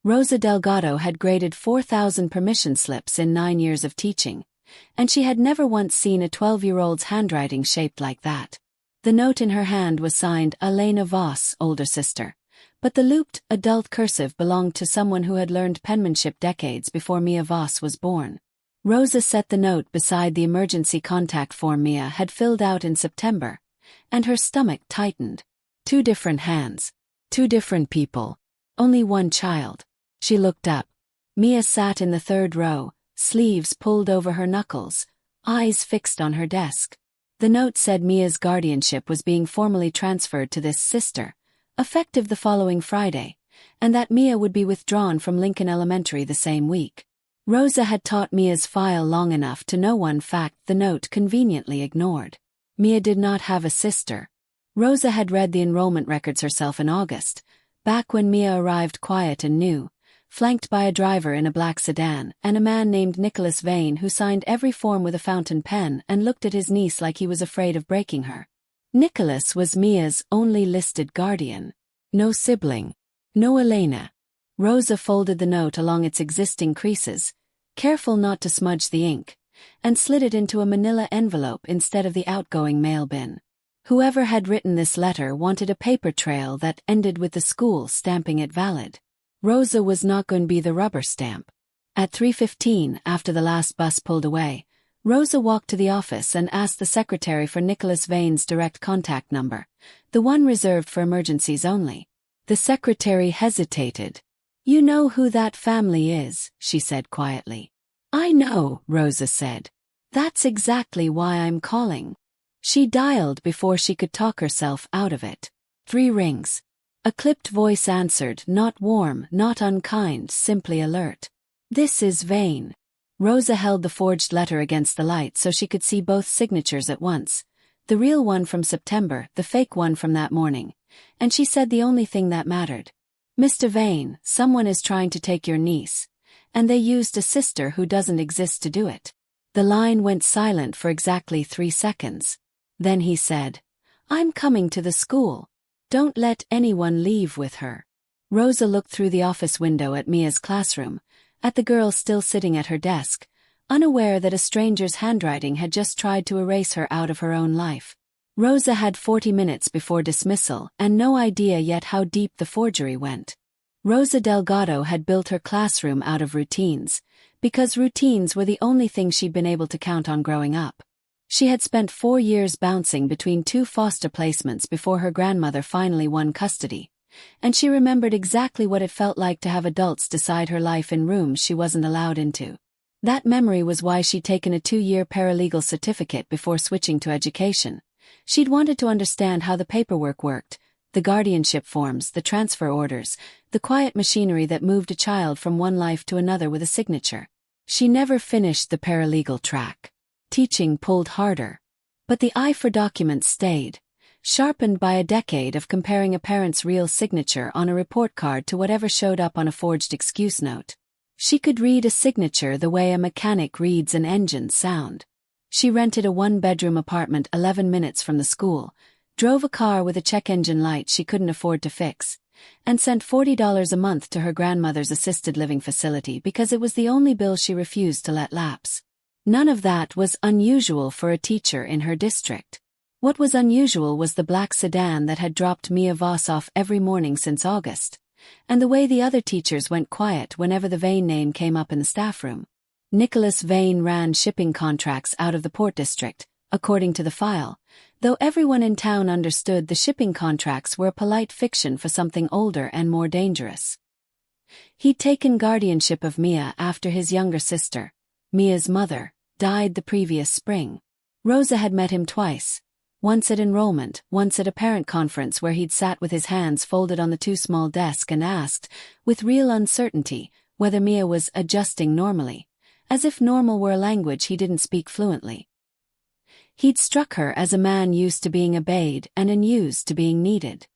Rosa Delgado had graded 4,000 permission slips in 9 years of teaching, and she had never once seen a 12-year-old's handwriting shaped like that. The note in her hand was signed Elena Voss, older sister, but the looped, adult cursive belonged to someone who had learned penmanship decades before Mia Voss was born. Rosa set the note beside the emergency contact form Mia had filled out in September, and her stomach tightened. 2 different hands. 2 different people. Only one child. She looked up. Mia sat in the 3rd row, sleeves pulled over her knuckles, eyes fixed on her desk. The note said Mia's guardianship was being formally transferred to this sister, effective the following Friday, and that Mia would be withdrawn from Lincoln Elementary the same week. Rosa had taught Mia's file long enough to know one fact the note conveniently ignored. Mia did not have a sister. Rosa had read the enrollment records herself in August, back when Mia arrived quiet and new, flanked by a driver in a black sedan and a man named Nicholas Vane who signed every form with a fountain pen and looked at his niece like he was afraid of breaking her. Nicholas was Mia's only listed guardian. No sibling. No Elena. Rosa folded the note along its existing creases, careful not to smudge the ink, and slid it into a manila envelope instead of the outgoing mail bin. Whoever had written this letter wanted a paper trail that ended with the school stamping it valid. Rosa was not going to be the rubber stamp. At 3:15, after the last bus pulled away, Rosa walked to the office and asked the secretary for Nicholas Vane's direct contact number, the one reserved for emergencies only. The secretary hesitated. "You know who that family is," she said quietly. "I know," Rosa said. "That's exactly why I'm calling." She dialed before she could talk herself out of it. 3 rings. A clipped voice answered, not warm, not unkind, simply alert. "This is Vane." Rosa held the forged letter against the light so she could see both signatures at once, the real one from September, the fake one from that morning, and she said the only thing that mattered. "Mr. Vane, someone is trying to take your niece, and they used a sister who doesn't exist to do it." The line went silent for exactly 3 seconds. Then he said, "I'm coming to the school. Don't let anyone leave with her." Rosa looked through the office window at Mia's classroom, at the girl still sitting at her desk, unaware that a stranger's handwriting had just tried to erase her out of her own life. Rosa had 40 minutes before dismissal and no idea yet how deep the forgery went. Rosa Delgado had built her classroom out of routines, because routines were the only thing she'd been able to count on growing up. She had spent 4 years bouncing between 2 foster placements before her grandmother finally won custody, and she remembered exactly what it felt like to have adults decide her life in rooms she wasn't allowed into. That memory was why she'd taken a 2-year paralegal certificate before switching to education. She'd wanted to understand how the paperwork worked, the guardianship forms, the transfer orders, the quiet machinery that moved a child from one life to another with a signature. She never finished the paralegal track. Teaching pulled harder. But the eye for documents stayed, sharpened by a decade of comparing a parent's real signature on a report card to whatever showed up on a forged excuse note. She could read a signature the way a mechanic reads an engine sound. She rented a 1-bedroom apartment 11 minutes from the school, drove a car with a check engine light she couldn't afford to fix, and sent $40 a month to her grandmother's assisted living facility because it was the only bill she refused to let lapse. None of that was unusual for a teacher in her district. What was unusual was the black sedan that had dropped Mia Voss off every morning since August, and the way the other teachers went quiet whenever the Vane name came up in the staff room. Nicholas Vane ran shipping contracts out of the Port District, according to the file, though everyone in town understood the shipping contracts were a polite fiction for something older and more dangerous. He'd taken guardianship of Mia after his younger sister, Mia's mother, died the previous spring. Rosa had met him twice, once at enrollment, once at a parent conference where he'd sat with his hands folded on the too small desk and asked, with real uncertainty, whether Mia was adjusting normally, as if normal were a language he didn't speak fluently. He'd struck her as a man used to being obeyed and unused to being needed.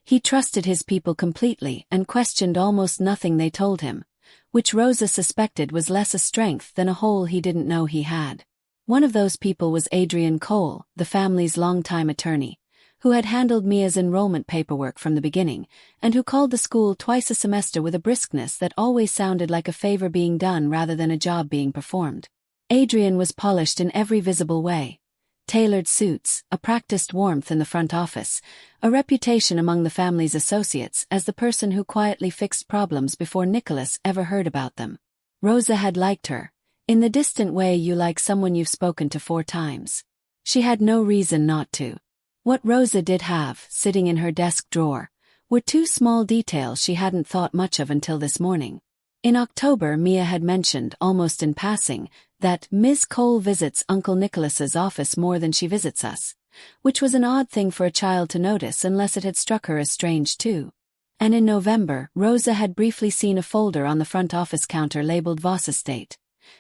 He trusted his people completely and questioned almost nothing they told him, which Rosa suspected was less a strength than a hole he didn't know he had. One of those people was Adrian Cole, the family's longtime attorney, who had handled Mia's enrollment paperwork from the beginning, and who called the school twice a semester with a briskness that always sounded like a favor being done rather than a job being performed. Adrian was polished in every visible way. Tailored suits, a practiced warmth in the front office, a reputation among the family's associates as the person who quietly fixed problems before Nicholas ever heard about them. Rosa had liked her, in the distant way you like someone you've spoken to 4 times. She had no reason not to. What Rosa did have, sitting in her desk drawer, were 2 small details she hadn't thought much of until this morning. In October, Mia had mentioned, almost in passing, that Ms. Cole visits Uncle Nicholas's office more than she visits us, which was an odd thing for a child to notice unless it had struck her as strange too. And in November, Rosa had briefly seen a folder on the front office counter labeled Voss Estate,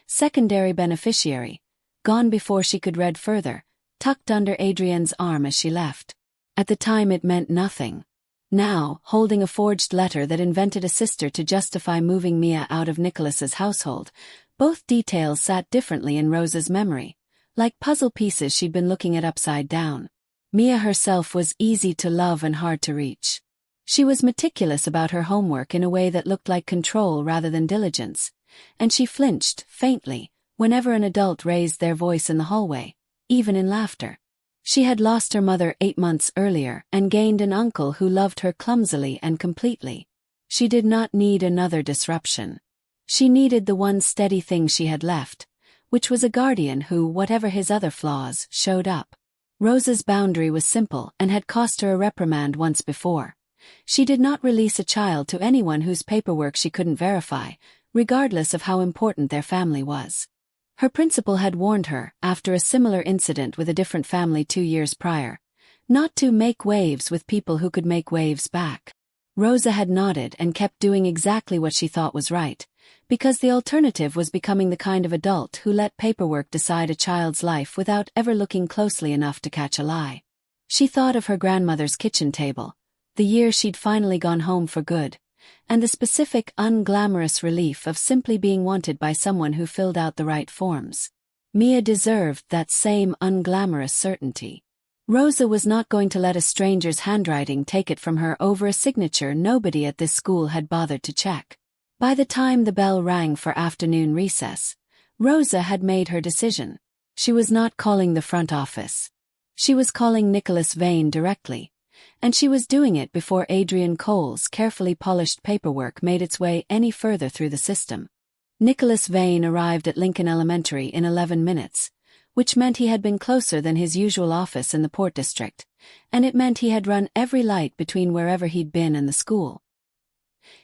secondary beneficiary, gone before she could read further, tucked under Adrian's arm as she left. At the time it meant nothing. Now, holding a forged letter that invented a sister to justify moving Mia out of Nicholas's household, both details sat differently in Rosa's memory, like puzzle pieces she'd been looking at upside down. Mia herself was easy to love and hard to reach. She was meticulous about her homework in a way that looked like control rather than diligence, and she flinched, faintly, whenever an adult raised their voice in the hallway, even in laughter. She had lost her mother 8 months earlier and gained an uncle who loved her clumsily and completely. She did not need another disruption. She needed the one steady thing she had left, which was a guardian who, whatever his other flaws, showed up. Rosa's boundary was simple and had cost her a reprimand once before. She did not release a child to anyone whose paperwork she couldn't verify, regardless of how important their family was. Her principal had warned her, after a similar incident with a different family 2 years prior, not to make waves with people who could make waves back. Rosa had nodded and kept doing exactly what she thought was right, because the alternative was becoming the kind of adult who let paperwork decide a child's life without ever looking closely enough to catch a lie. She thought of her grandmother's kitchen table, the year she'd finally gone home for good, and the specific, unglamorous relief of simply being wanted by someone who filled out the right forms. Mia deserved that same unglamorous certainty. Rosa was not going to let a stranger's handwriting take it from her over a signature nobody at this school had bothered to check. By the time the bell rang for afternoon recess, Rosa had made her decision. She was not calling the front office. She was calling Nicholas Vane directly, and she was doing it before Adrian Cole's carefully polished paperwork made its way any further through the system. Nicholas Vane arrived at Lincoln Elementary in 11 minutes, which meant he had been closer than his usual office in the Port District, and it meant he had run every light between wherever he'd been and the school.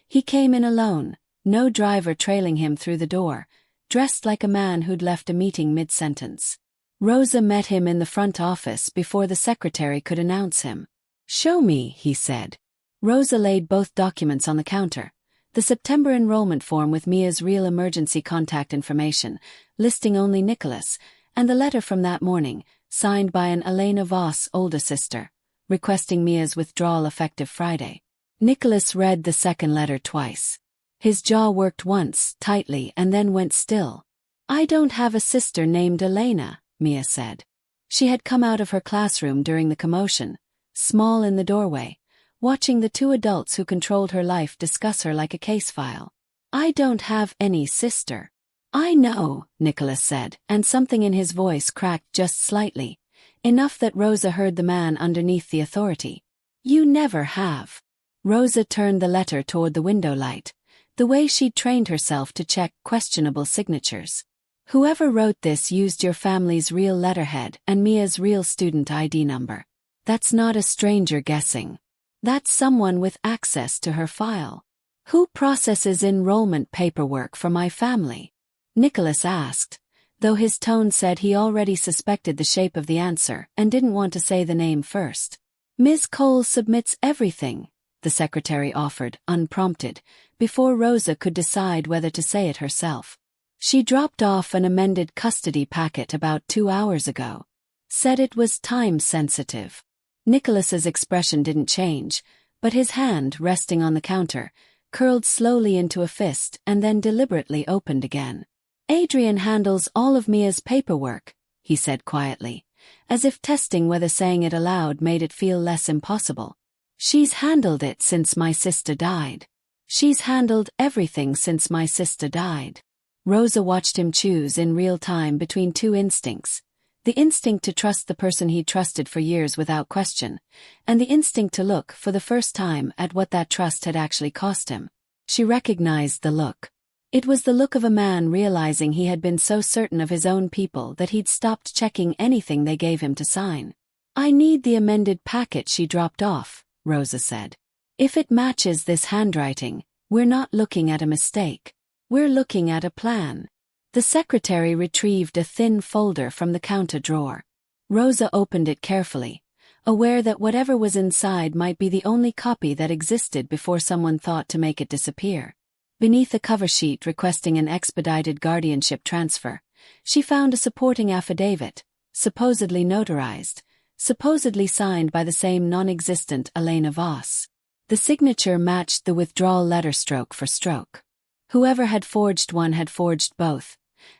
He came in alone, no driver trailing him through the door, dressed like a man who'd left a meeting mid-sentence. Rosa met him in the front office before the secretary could announce him. "Show me," he said. Rosa laid both documents on the counter, the September enrollment form with Mia's real emergency contact information, listing only Nicholas, and the letter from that morning, signed by an Elena Voss, older sister, requesting Mia's withdrawal effective Friday. Nicholas read the second letter twice. His jaw worked once, tightly, and then went still. "I don't have a sister named Elena," Mia said. She had come out of her classroom during the commotion, small in the doorway, watching the 2 adults who controlled her life discuss her like a case file. "I don't have any sister." "I know," Nicholas said, and something in his voice cracked just slightly, enough that Rosa heard the man underneath the authority. "You never have." Rosa turned the letter toward the window light, the way she'd trained herself to check questionable signatures. "Whoever wrote this used your family's real letterhead and Mia's real student ID number. That's not a stranger guessing. That's someone with access to her file." "Who processes enrollment paperwork for my family?" Nicholas asked, though his tone said he already suspected the shape of the answer and didn't want to say the name first. "Ms. Cole submits everything," the secretary offered, unprompted, before Rosa could decide whether to say it herself. "She dropped off an amended custody packet about 2 hours ago. Said it was time-sensitive." Nicholas's expression didn't change, but his hand, resting on the counter, curled slowly into a fist and then deliberately opened again. "Adrian handles all of Mia's paperwork," he said quietly, as if testing whether saying it aloud made it feel less impossible. She's handled it since my sister died. She's handled everything since my sister died. Rosa watched him choose in real time between two instincts. The instinct to trust the person he'd trusted for years without question, and the instinct to look for the first time at what that trust had actually cost him. She recognized the look. It was the look of a man realizing he had been so certain of his own people that he'd stopped checking anything they gave him to sign. "I need the amended packet she dropped off," Rosa said. "If it matches this handwriting, we're not looking at a mistake. We're looking at a plan." The secretary retrieved a thin folder from the counter drawer. Rosa opened it carefully, aware that whatever was inside might be the only copy that existed before someone thought to make it disappear. Beneath a cover sheet requesting an expedited guardianship transfer, she found a supporting affidavit, supposedly notarized, supposedly signed by the same non-existent Elena Voss. The signature matched the withdrawal letter stroke for stroke. Whoever had forged one had forged both,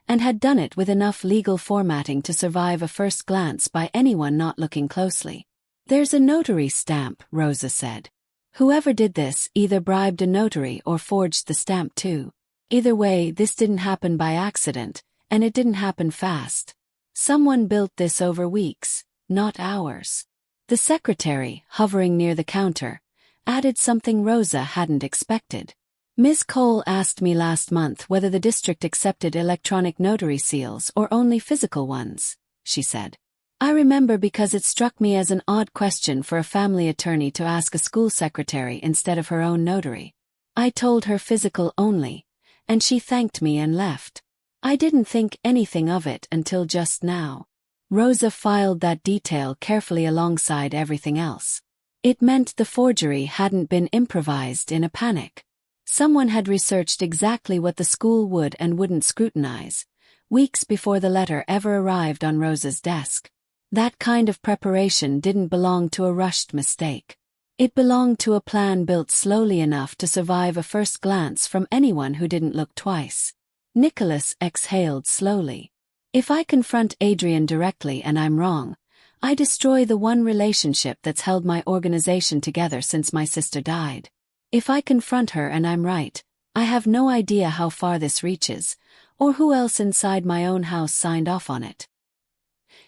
and had done it with enough legal formatting to survive a first glance by anyone not looking closely. "There's a notary stamp," Rosa said. "Whoever did this either bribed a notary or forged the stamp too. Either way, this didn't happen by accident, and it didn't happen fast. Someone built this over weeks, not hours." The secretary, hovering near the counter, added something Rosa hadn't expected. "Ms. Cole asked me last month whether the district accepted electronic notary seals or only physical ones," she said. "I remember because it struck me as an odd question for a family attorney to ask a school secretary instead of her own notary. I told her physical only, and she thanked me and left. I didn't think anything of it until just now." Rosa filed that detail carefully alongside everything else. It meant the forgery hadn't been improvised in a panic. Someone had researched exactly what the school would and wouldn't scrutinize, weeks before the letter ever arrived on Rosa's desk. That kind of preparation didn't belong to a rushed mistake. It belonged to a plan built slowly enough to survive a first glance from anyone who didn't look twice. Nicholas exhaled slowly. "If I confront Adrian directly and I'm wrong, I destroy the one relationship that's held my organization together since my sister died. If I confront her and I'm right, I have no idea how far this reaches, or who else inside my own house signed off on it."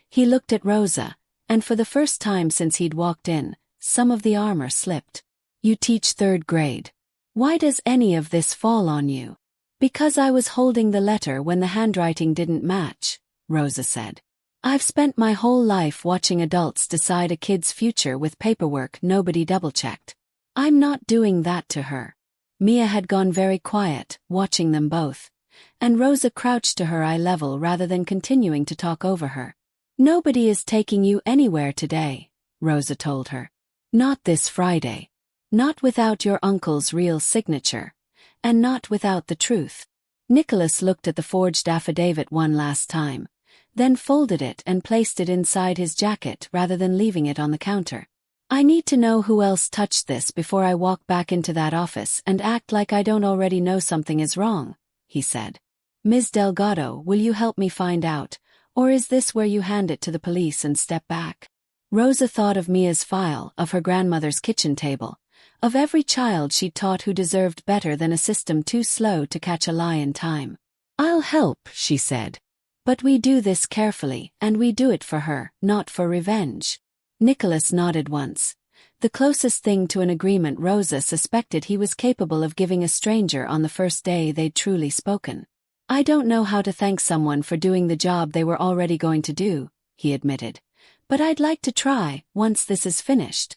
He looked at Rosa, and for the first time since he'd walked in, some of the armor slipped. "You teach third grade. Why does any of this fall on you?" "Because I was holding the letter when the handwriting didn't match," Rosa said. "I've spent my whole life watching adults decide a kid's future with paperwork nobody double-checked. I'm not doing that to her." Mia had gone very quiet, watching them both, and Rosa crouched to her eye level rather than continuing to talk over her. "Nobody is taking you anywhere today," Rosa told her. "Not this Friday. Not without your uncle's real signature. And not without the truth." Nicholas looked at the forged affidavit one last time, then folded it and placed it inside his jacket rather than leaving it on the counter. "I need to know who else touched this before I walk back into that office and act like I don't already know something is wrong," he said. "Ms. Delgado, will you help me find out, or is this where you hand it to the police and step back?" Rosa thought of Mia's file, of her grandmother's kitchen table, of every child she'd taught who deserved better than a system too slow to catch a lie in time. "I'll help," she said. "But we do this carefully, and we do it for her, not for revenge." Nicholas nodded once. The closest thing to an agreement Rosa suspected he was capable of giving a stranger on the first day they'd truly spoken. "I don't know how to thank someone for doing the job they were already going to do," he admitted. "But I'd like to try, once this is finished."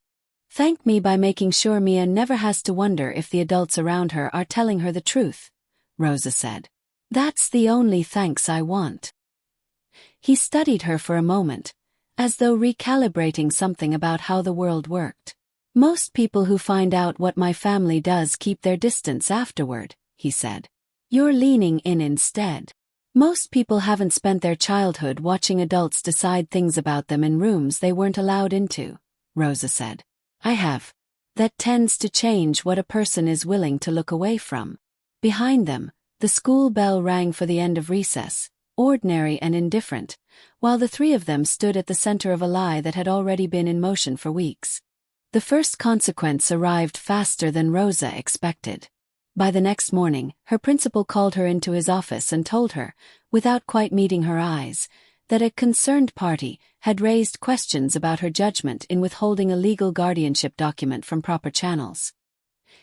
"Thank me by making sure Mia never has to wonder if the adults around her are telling her the truth," Rosa said. "That's the only thanks I want." He studied her for a moment, as though recalibrating something about how the world worked. "Most people who find out what my family does keep their distance afterward," he said. "You're leaning in instead. Most people haven't spent their childhood watching adults decide things about them in rooms they weren't allowed into," Rosa said. "I have. That tends to change what a person is willing to look away from." Behind them, the school bell rang for the end of recess, ordinary and indifferent, while the three of them stood at the center of a lie that had already been in motion for weeks. The first consequence arrived faster than Rosa expected. By the next morning, her principal called her into his office and told her, without quite meeting her eyes, that a concerned party had raised questions about her judgment in withholding a legal guardianship document from proper channels.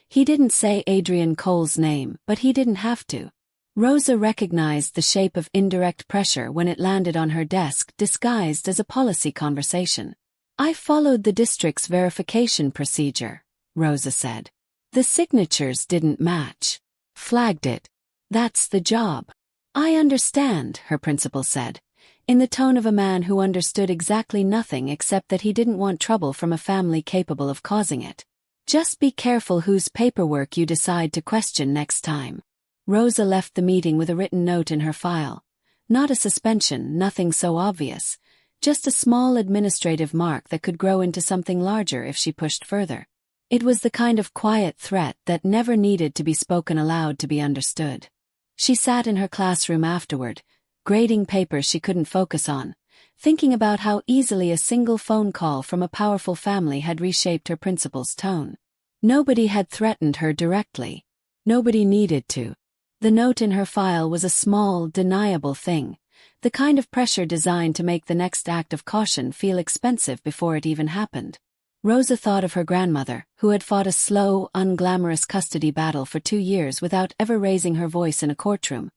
He didn't say Adrian Cole's name, but he didn't have to. Rosa recognized the shape of indirect pressure when it landed on her desk, disguised as a policy conversation. "I followed the district's verification procedure," Rosa said. "The signatures didn't match. Flagged it. That's the job." "I understand," her principal said, in the tone of a man who understood exactly nothing except that he didn't want trouble from a family capable of causing it. "Just be careful whose paperwork you decide to question next time." Rosa left the meeting with a written note in her file. Not a suspension, nothing so obvious. Just a small administrative mark that could grow into something larger if she pushed further. It was the kind of quiet threat that never needed to be spoken aloud to be understood. She sat in her classroom afterward, grading papers she couldn't focus on, thinking about how easily a single phone call from a powerful family had reshaped her principal's tone. Nobody had threatened her directly. Nobody needed to. The note in her file was a small, deniable thing, the kind of pressure designed to make the next act of caution feel expensive before it even happened. Rosa thought of her grandmother, who had fought a slow, unglamorous custody battle for 2 years without ever raising her voice in a courtroom,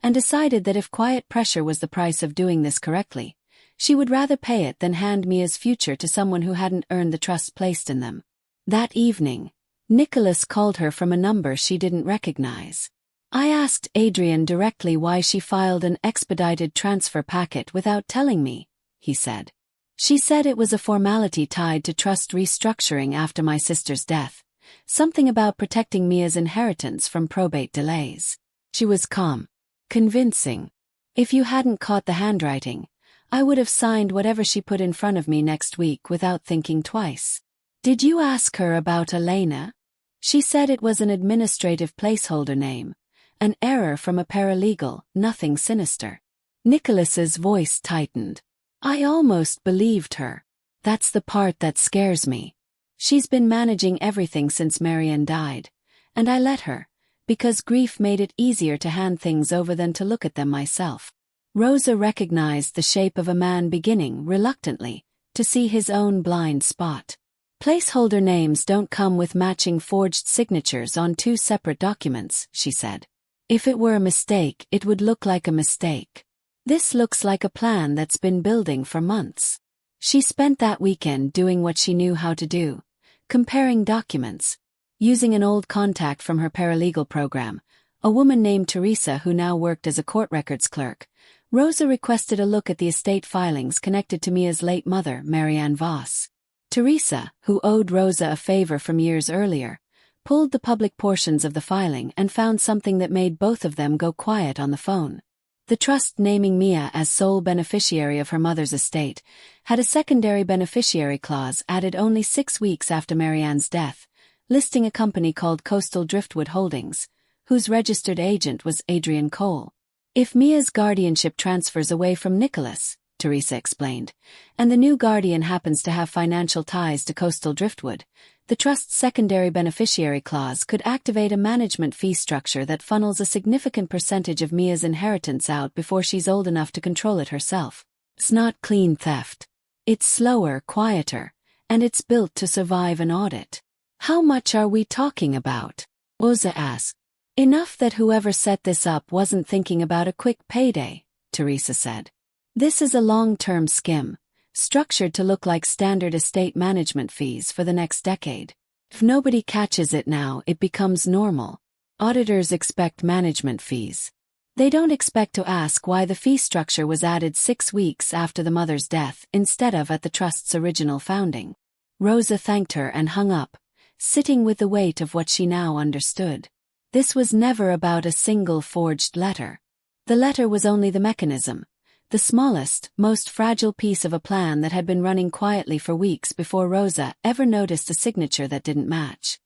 and decided that if quiet pressure was the price of doing this correctly, she would rather pay it than hand Mia's future to someone who hadn't earned the trust placed in them. That evening, Nicholas called her from a number she didn't recognize. "I asked Adrian directly why she filed an expedited transfer packet without telling me," he said. "She said it was a formality tied to trust restructuring after my sister's death, something about protecting Mia's inheritance from probate delays." She was calm. "Convincing. If you hadn't caught the handwriting, I would have signed whatever she put in front of me next week without thinking twice." "Did you ask her about Elena?" "She said it was an administrative placeholder name. An error from a paralegal, nothing sinister." Nicholas's voice tightened. "I almost believed her. That's the part that scares me. She's been managing everything since Marianne died, and I let her, because grief made it easier to hand things over than to look at them myself." Rosa recognized the shape of a man beginning, reluctantly, to see his own blind spot. "Placeholder names don't come with matching forged signatures on 2 separate documents," she said. "If it were a mistake, it would look like a mistake. This looks like a plan that's been building for months." She spent that weekend doing what she knew how to do, comparing documents. Using an old contact from her paralegal program, a woman named Teresa who now worked as a court records clerk, Rosa requested a look at the estate filings connected to Mia's late mother, Marianne Voss. Teresa, who owed Rosa a favor from years earlier, pulled the public portions of the filing and found something that made both of them go quiet on the phone. The trust naming Mia as sole beneficiary of her mother's estate had a secondary beneficiary clause added only 6 weeks after Marianne's death, listing a company called Coastal Driftwood Holdings, whose registered agent was Adrian Cole. "If Mia's guardianship transfers away from Nicholas," Teresa explained, "and the new guardian happens to have financial ties to Coastal Driftwood, the trust's secondary beneficiary clause could activate a management fee structure that funnels a significant percentage of Mia's inheritance out before she's old enough to control it herself. It's not clean theft. It's slower, quieter, and it's built to survive an audit." "How much are we talking about?" Rosa asked. "Enough that whoever set this up wasn't thinking about a quick payday," Teresa said. "This is a long-term skim, structured to look like standard estate management fees for the next decade. If nobody catches it now, it becomes normal. Auditors expect management fees. They don't expect to ask why the fee structure was added 6 weeks after the mother's death instead of at the trust's original founding." Rosa thanked her and hung up, sitting with the weight of what she now understood. This was never about a single forged letter. The letter was only the mechanism, the smallest, most fragile piece of a plan that had been running quietly for weeks before Rosa ever noticed a signature that didn't match.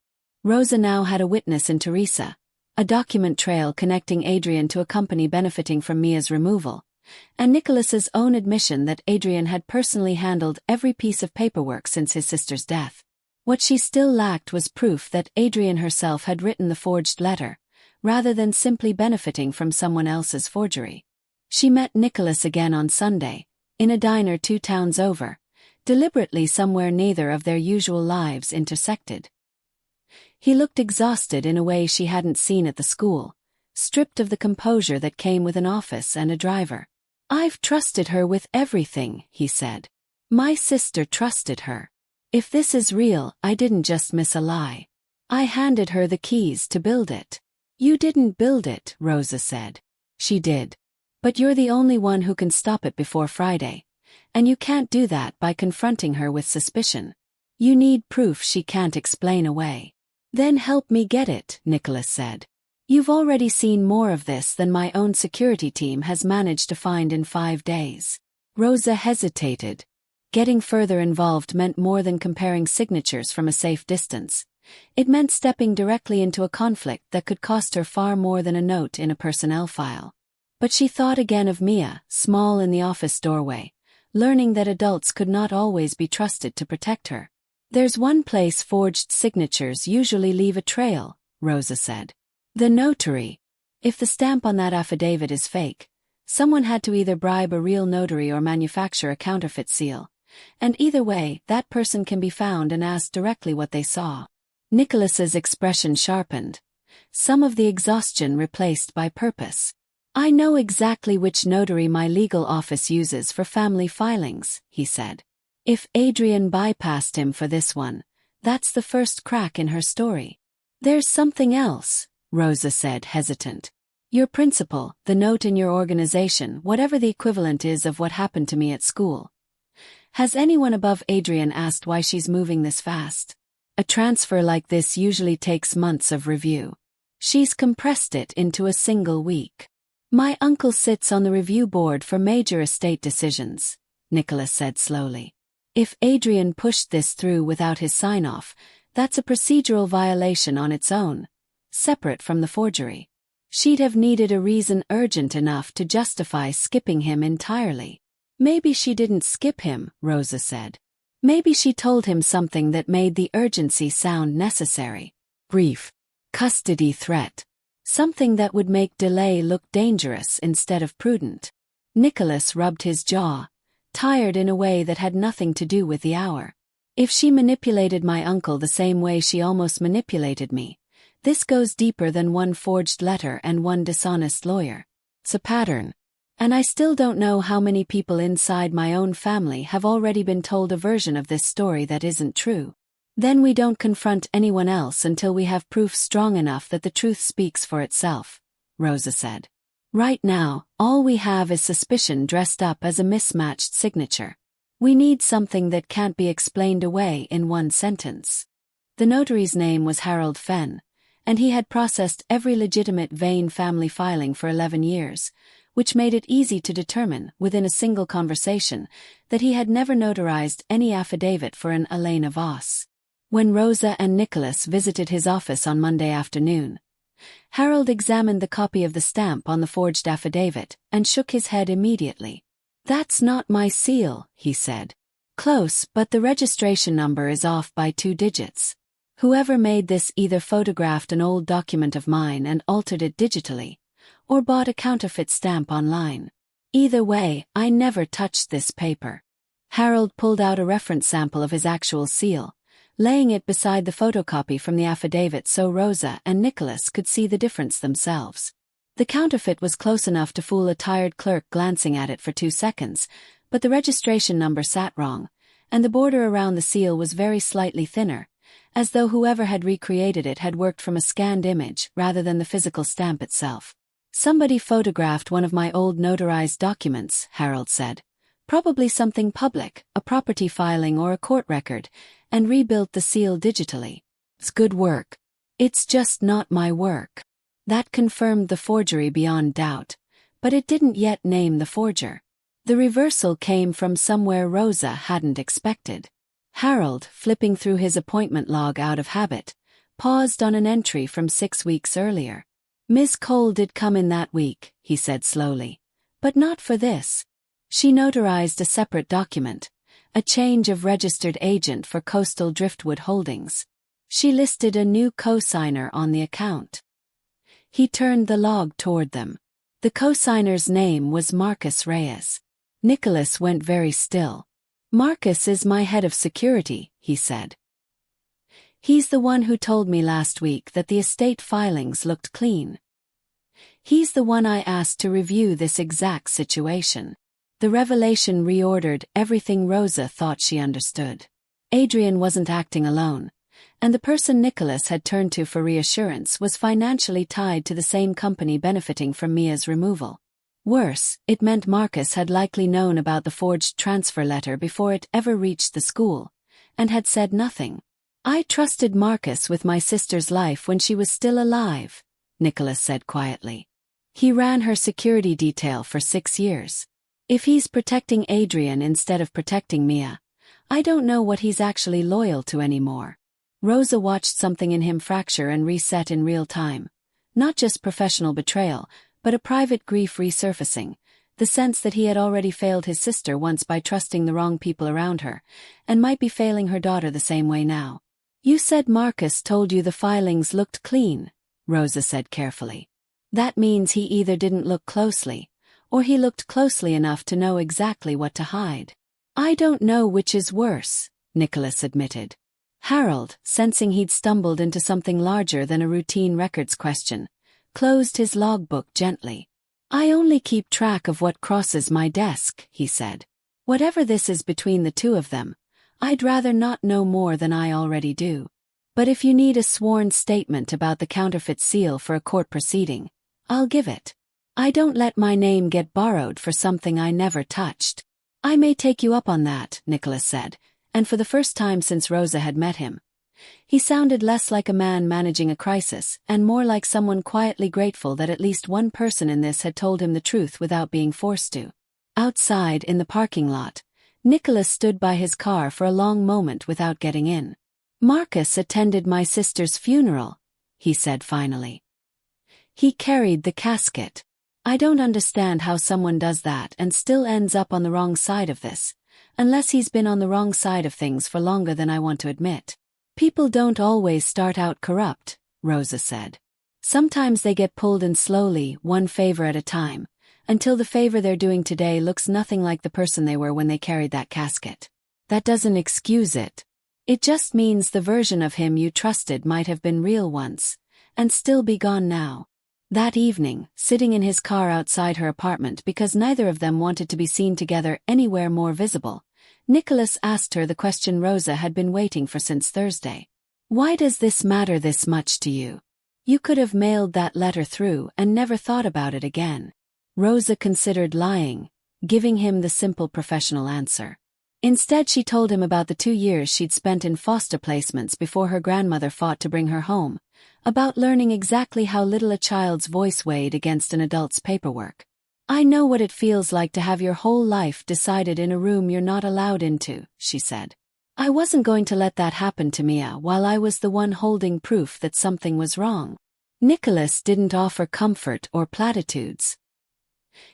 Rosa now had a witness in Teresa, a document trail connecting Adrian to a company benefiting from Mia's removal, and Nicholas's own admission that Adrian had personally handled every piece of paperwork since his sister's death. What she still lacked was proof that Adrian herself had written the forged letter, rather than simply benefiting from someone else's forgery. She met Nicholas again on Sunday, in a diner 2 towns over, deliberately somewhere neither of their usual lives intersected. He looked exhausted in a way she hadn't seen at the school, stripped of the composure that came with an office and a driver. "I've trusted her with everything," he said. "My sister trusted her. If this is real, I didn't just miss a lie. I handed her the keys to build it." "You didn't build it," Rosa said. "She did. But you're the only one who can stop it before Friday, and you can't do that by confronting her with suspicion. You need proof she can't explain away." "Then help me get it," Nicholas said. "You've already seen more of this than my own security team has managed to find in 5 days." Rosa hesitated. Getting further involved meant more than comparing signatures from a safe distance. It meant stepping directly into a conflict that could cost her far more than a note in a personnel file. But she thought again of Mia, small in the office doorway, learning that adults could not always be trusted to protect her. "There's one place forged signatures usually leave a trail," Rosa said. "The notary. If the stamp on that affidavit is fake, someone had to either bribe a real notary or manufacture a counterfeit seal. And either way, that person can be found and asked directly what they saw." Nicholas's expression sharpened, some of the exhaustion replaced by purpose. "I know exactly which notary my legal office uses for family filings," he said. "If Adrian bypassed him for this one, that's the first crack in her story." "There's something else," Rosa said, hesitant. "Your principal, the note in your organization, whatever the equivalent is of what happened to me at school. Has anyone above Adrian asked why she's moving this fast? A transfer like this usually takes months of review. She's compressed it into a single week." "My uncle sits on the review board for major estate decisions," Nicholas said slowly. "If Adrian pushed this through without his sign-off, that's a procedural violation on its own, separate from the forgery. She'd have needed a reason urgent enough to justify skipping him entirely." "Maybe she didn't skip him," Rosa said. "Maybe she told him something that made the urgency sound necessary. Brief. Custody threat. Something that would make delay look dangerous instead of prudent." Nicholas rubbed his jaw, tired in a way that had nothing to do with the hour. "If she manipulated my uncle the same way she almost manipulated me, this goes deeper than one forged letter and one dishonest lawyer. It's a pattern. And I still don't know how many people inside my own family have already been told a version of this story that isn't true. Then we don't confront anyone else until we have proof strong enough that the truth speaks for itself," Rosa said. "Right now, all we have is suspicion dressed up as a mismatched signature. We need something that can't be explained away in one sentence." The notary's name was Harold Fenn, and he had processed every legitimate Vane family filing for 11 years, which made it easy to determine, within a single conversation, that he had never notarized any affidavit for an Elena Voss. When Rosa and Nicholas visited his office on Monday afternoon, Harold examined the copy of the stamp on the forged affidavit and shook his head immediately. "That's not my seal," he said. "Close, but the registration number is off by 2 digits. Whoever made this either photographed an old document of mine and altered it digitally, or bought a counterfeit stamp online. Either way, I never touched this paper." Harold pulled out a reference sample of his actual seal, laying it beside the photocopy from the affidavit so Rosa and Nicholas could see the difference themselves. The counterfeit was close enough to fool a tired clerk glancing at it for 2 seconds, but the registration number sat wrong, and the border around the seal was very slightly thinner, as though whoever had recreated it had worked from a scanned image rather than the physical stamp itself. "Somebody photographed one of my old notarized documents," Harold said. "Probably something public, a property filing or a court record, and rebuilt the seal digitally. It's good work. It's just not my work." That confirmed the forgery beyond doubt, but it didn't yet name the forger. The reversal came from somewhere Rosa hadn't expected. Harold, flipping through his appointment log out of habit, paused on an entry from 6 weeks earlier. "Miss Cole did come in that week," he said slowly, But not for this. She notarized a separate document, a change of registered agent for Coastal Driftwood Holdings. She listed a new co-signer on the account. He turned the log toward them. The co-signer's name was Marcus Reyes. Nicholas went very still. "Marcus is my head of security," he said. "He's the one who told me last week that the estate filings looked clean. He's the one I asked to review this exact situation." The revelation reordered everything Rosa thought she understood. Adrian wasn't acting alone, and the person Nicholas had turned to for reassurance was financially tied to the same company benefiting from Mia's removal. Worse, it meant Marcus had likely known about the forged transfer letter before it ever reached the school, and had said nothing. "I trusted Marcus with my sister's life when she was still alive," Nicholas said quietly. "He ran her security detail for 6 years. If he's protecting Adrian instead of protecting Mia, I don't know what he's actually loyal to anymore." Rosa watched something in him fracture and reset in real time. Not just professional betrayal, but a private grief resurfacing, the sense that he had already failed his sister once by trusting the wrong people around her, and might be failing her daughter the same way now. "You said Marcus told you the filings looked clean," Rosa said carefully. "That means he either didn't look closely, or he looked closely enough to know exactly what to hide." "I don't know which is worse," Nicholas admitted. Harold, sensing he'd stumbled into something larger than a routine records question, closed his logbook gently. "I only keep track of what crosses my desk," he said. "Whatever this is between the two of them, I'd rather not know more than I already do. But if you need a sworn statement about the counterfeit seal for a court proceeding, I'll give it. I don't let my name get borrowed for something I never touched." "I may take you up on that," Nicholas said, and for the first time since Rosa had met him, he sounded less like a man managing a crisis and more like someone quietly grateful that at least one person in this had told him the truth without being forced to. Outside in the parking lot, Nicholas stood by his car for a long moment without getting in. "Marcus attended my sister's funeral," he said finally. "He carried the casket. I don't understand how someone does that and still ends up on the wrong side of this, unless he's been on the wrong side of things for longer than I want to admit." "People don't always start out corrupt," Rosa said. "Sometimes they get pulled in slowly, one favor at a time, until the favor they're doing today looks nothing like the person they were when they carried that casket. That doesn't excuse it. It just means the version of him you trusted might have been real once, and still be gone now." That evening, sitting in his car outside her apartment because neither of them wanted to be seen together anywhere more visible, Nicholas asked her the question Rosa had been waiting for since Thursday. "Why does this matter this much to you? You could have mailed that letter through and never thought about it again." Rosa considered lying, giving him the simple professional answer. Instead she told him about the 2 years she'd spent in foster placements before her grandmother fought to bring her home, about learning exactly how little a child's voice weighed against an adult's paperwork. "I know what it feels like to have your whole life decided in a room you're not allowed into," she said. "I wasn't going to let that happen to Mia while I was the one holding proof that something was wrong." Nicholas didn't offer comfort or platitudes.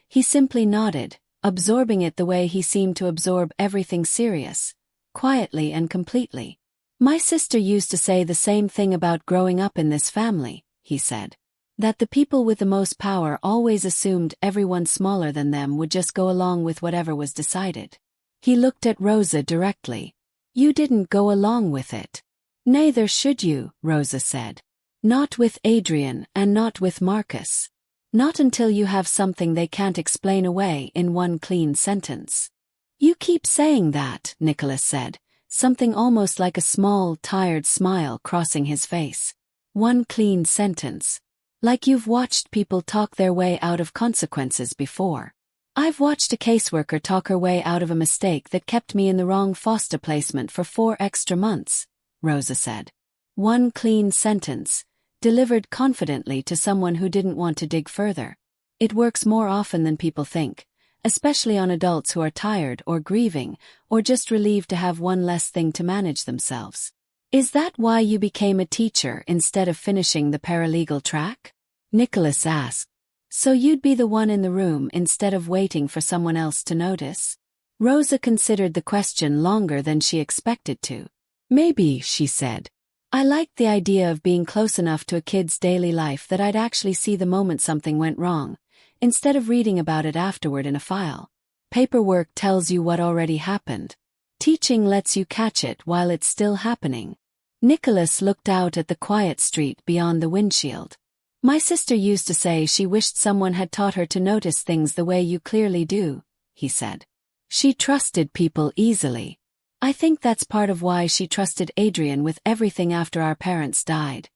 He simply nodded, absorbing it the way he seemed to absorb everything serious, quietly and completely. "My sister used to say the same thing about growing up in this family," he said. "That the people with the most power always assumed everyone smaller than them would just go along with whatever was decided." He looked at Rosa directly. "You didn't go along with it." "Neither should you," Rosa said. "Not with Adrian and not with Marcus. Not until you have something they can't explain away in one clean sentence." "You keep saying that," Nicholas said, something almost like a small, tired smile crossing his face. "One clean sentence. Like you've watched people talk their way out of consequences before." "I've watched a caseworker talk her way out of a mistake that kept me in the wrong foster placement for 4 extra months," Rosa said. One clean sentence, delivered confidently to someone who didn't want to dig further. It works more often than people think, especially on adults who are tired or grieving, or just relieved to have one less thing to manage themselves. "Is that why you became a teacher instead of finishing the paralegal track?" Nicholas asked. So you'd be the one in the room instead of waiting for someone else to notice? Rosa considered the question longer than she expected to. Maybe, she said. I liked the idea of being close enough to a kid's daily life that I'd actually see the moment something went wrong, instead of reading about it afterward in a file. Paperwork tells you what already happened. Teaching lets you catch it while it's still happening. Nicholas looked out at the quiet street beyond the windshield. My sister used to say she wished someone had taught her to notice things the way you clearly do, he said. She trusted people easily. I think that's part of why she trusted Adrian with everything after our parents died,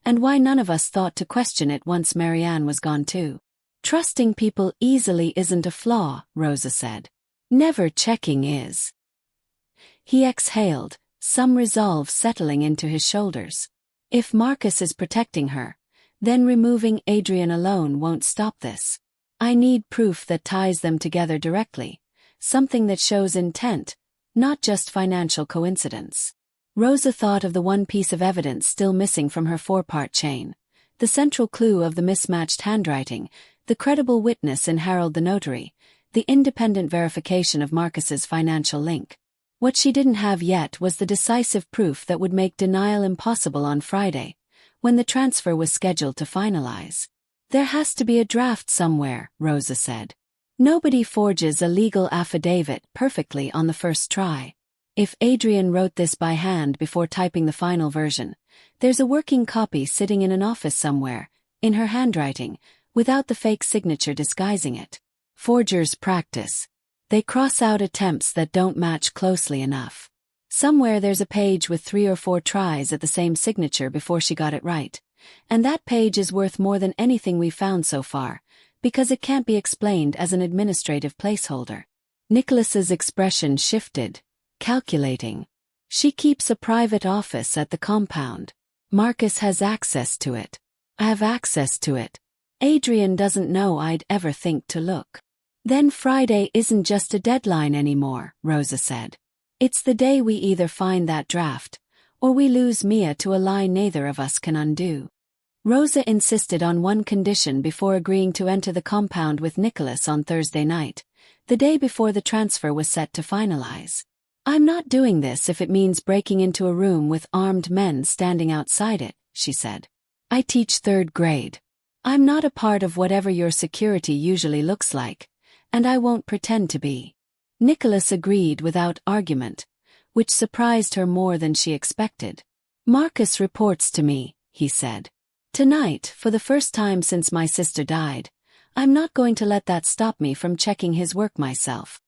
and why none of us thought to question it once Marianne was gone too. Trusting people easily isn't a flaw, Rosa said. Never checking is. He exhaled, some resolve settling into his shoulders. If Marcus is protecting her, then removing Adrian alone won't stop this. I need proof that ties them together directly, something that shows intent, not just financial coincidence. Rosa thought of the one piece of evidence still missing from her four-part chain, the central clue of the mismatched handwriting, the credible witness in Harold the notary, the independent verification of Marcus's financial link. What she didn't have yet was the decisive proof that would make denial impossible on Friday, when the transfer was scheduled to finalize. There has to be a draft somewhere, Rosa said. Nobody forges a legal affidavit perfectly on the first try. If Adrian wrote this by hand before typing the final version, there's a working copy sitting in an office somewhere, in her handwriting, without the fake signature disguising it. Forgers practice. They cross out attempts that don't match closely enough. Somewhere there's a page with 3 or 4 tries at the same signature before she got it right, and that page is worth more than anything we've found so far, because it can't be explained as an administrative placeholder. Nicholas's expression shifted, calculating. She keeps a private office at the compound. Marcus has access to it. I have access to it. Adrian doesn't know I'd ever think to look. Then Friday isn't just a deadline anymore, Rosa said. It's the day we either find that draft, or we lose Mia to a lie neither of us can undo. Rosa insisted on one condition before agreeing to enter the compound with Nicholas on Thursday night, the day before the transfer was set to finalize. I'm not doing this if it means breaking into a room with armed men standing outside it, she said. I teach 3rd grade. I'm not a part of whatever your security usually looks like, and I won't pretend to be. Nicholas agreed without argument, which surprised her more than she expected. Marcus reports to me, he said. Tonight, for the first time since my sister died, I'm not going to let that stop me from checking his work myself.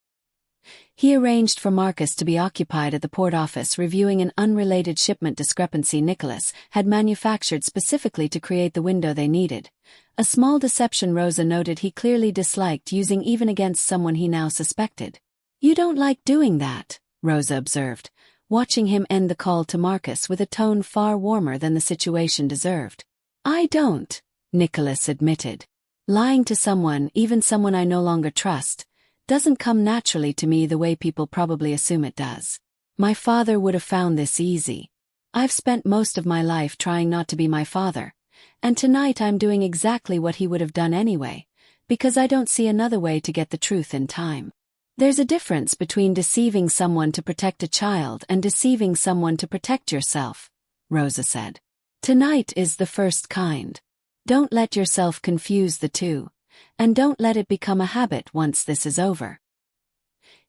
He arranged for Marcus to be occupied at the port office reviewing an unrelated shipment discrepancy Nicholas had manufactured specifically to create the window they needed, a small deception Rosa noted he clearly disliked using even against someone he now suspected. You don't like doing that, Rosa observed, watching him end the call to Marcus with a tone far warmer than the situation deserved. I don't, Nicholas admitted. Lying to someone, even someone I no longer trust, doesn't come naturally to me the way people probably assume it does. My father would have found this easy. I've spent most of my life trying not to be my father, and tonight I'm doing exactly what he would have done anyway, because I don't see another way to get the truth in time. There's a difference between deceiving someone to protect a child and deceiving someone to protect yourself, Rosa said. Tonight is the first kind. Don't let yourself confuse the two, and don't let it become a habit once this is over.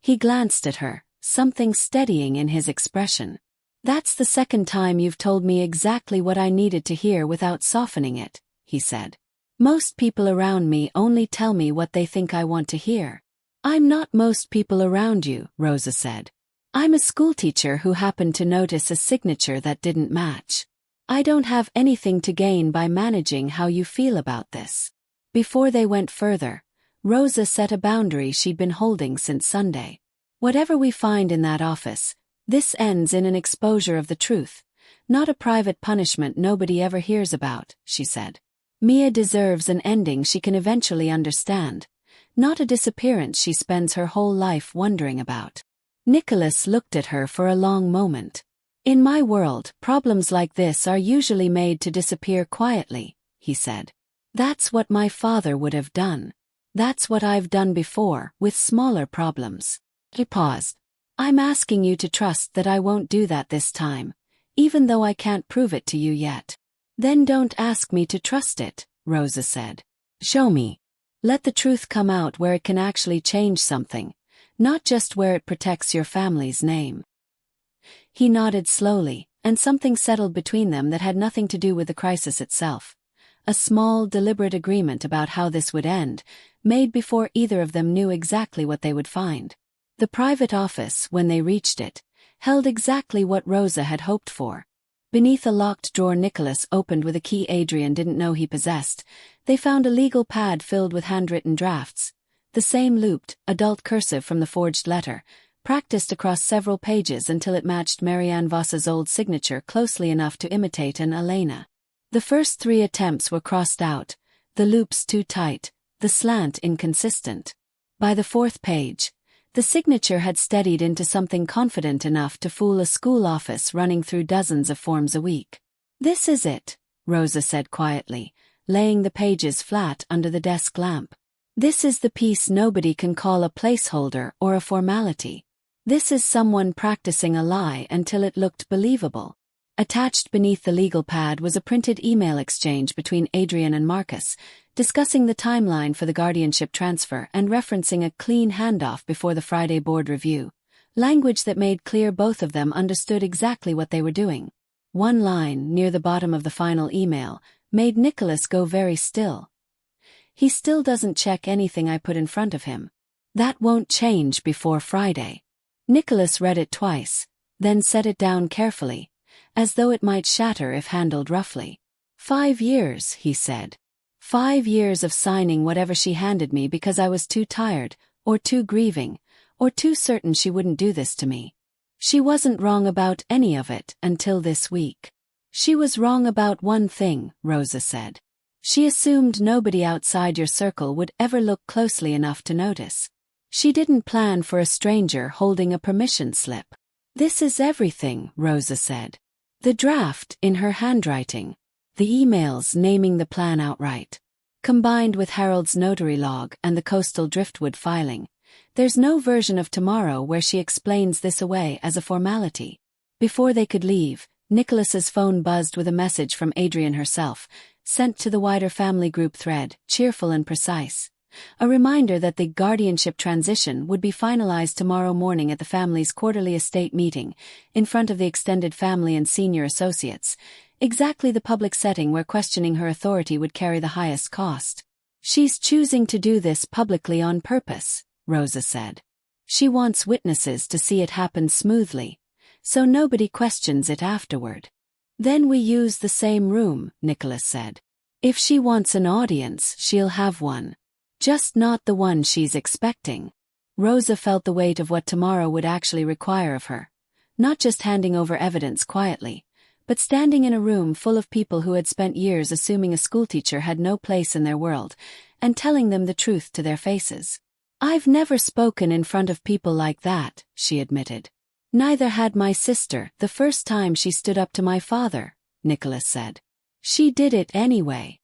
He glanced at her, something steadying in his expression. That's the second time you've told me exactly what I needed to hear without softening it, he said. Most people around me only tell me what they think I want to hear. I'm not most people around you, Rosa said. I'm a schoolteacher who happened to notice a signature that didn't match. I don't have anything to gain by managing how you feel about this. Before they went further, Rosa set a boundary she'd been holding since Sunday. Whatever we find in that office, this ends in an exposure of the truth, not a private punishment nobody ever hears about, she said. Mia deserves an ending she can eventually understand, not a disappearance she spends her whole life wondering about. Nicholas looked at her for a long moment. In my world, problems like this are usually made to disappear quietly, he said. That's what my father would have done. That's what I've done before, with smaller problems. He paused. I'm asking you to trust that I won't do that this time, even though I can't prove it to you yet. Then don't ask me to trust it, Rosa said. Show me. Let the truth come out where it can actually change something, not just where it protects your family's name. He nodded slowly, and something settled between them that had nothing to do with the crisis itself. A small, deliberate agreement about how this would end, made before either of them knew exactly what they would find. The private office, when they reached it, held exactly what Rosa had hoped for. Beneath a locked drawer Nicholas opened with a key Adrian didn't know he possessed, they found a legal pad filled with handwritten drafts. The same looped, adult cursive from the forged letter, practiced across several pages until it matched Marianne Voss's old signature closely enough to imitate an Elena. The first 3 attempts were crossed out, the loops too tight, the slant inconsistent. By the 4th page, the signature had steadied into something confident enough to fool a school office running through dozens of forms a week. This is it, Rosa said quietly, laying the pages flat under the desk lamp. This is the piece nobody can call a placeholder or a formality. This is someone practicing a lie until it looked believable. Attached beneath the legal pad was a printed email exchange between Adrian and Marcus, discussing the timeline for the guardianship transfer and referencing a clean handoff before the Friday board review, language that made clear both of them understood exactly what they were doing. One line, near the bottom of the final email, made Nicholas go very still. He still doesn't check anything I put in front of him. That won't change before Friday. Nicholas read it twice, then set it down carefully, as though it might shatter if handled roughly. 5 years, he said. 5 years of signing whatever she handed me because I was too tired, or too grieving, or too certain she wouldn't do this to me. She wasn't wrong about any of it until this week. She was wrong about one thing, Rosa said. She assumed nobody outside your circle would ever look closely enough to notice. She didn't plan for a stranger holding a permission slip. This is everything, Rosa said. The draft in her handwriting. The emails naming the plan outright. Combined with Harold's notary log and the coastal driftwood filing, there's no version of tomorrow where she explains this away as a formality. Before they could leave, Nicholas's phone buzzed with a message from Adrian herself, sent to the wider family group thread, cheerful and precise. A reminder that the guardianship transition would be finalized tomorrow morning at the family's quarterly estate meeting, in front of the extended family and senior associates, exactly the public setting where questioning her authority would carry the highest cost. She's choosing to do this publicly on purpose, Rosa said. She wants witnesses to see it happen smoothly, so nobody questions it afterward. Then we use the same room, Nicholas said. If she wants an audience, she'll have one. Just not the one she's expecting. Rosa felt the weight of what tomorrow would actually require of her. Not just handing over evidence quietly, but standing in a room full of people who had spent years assuming a schoolteacher had no place in their world, and telling them the truth to their faces. I've never spoken in front of people like that, she admitted. Neither had my sister the first time she stood up to my father, Nicholas said. She did it anyway.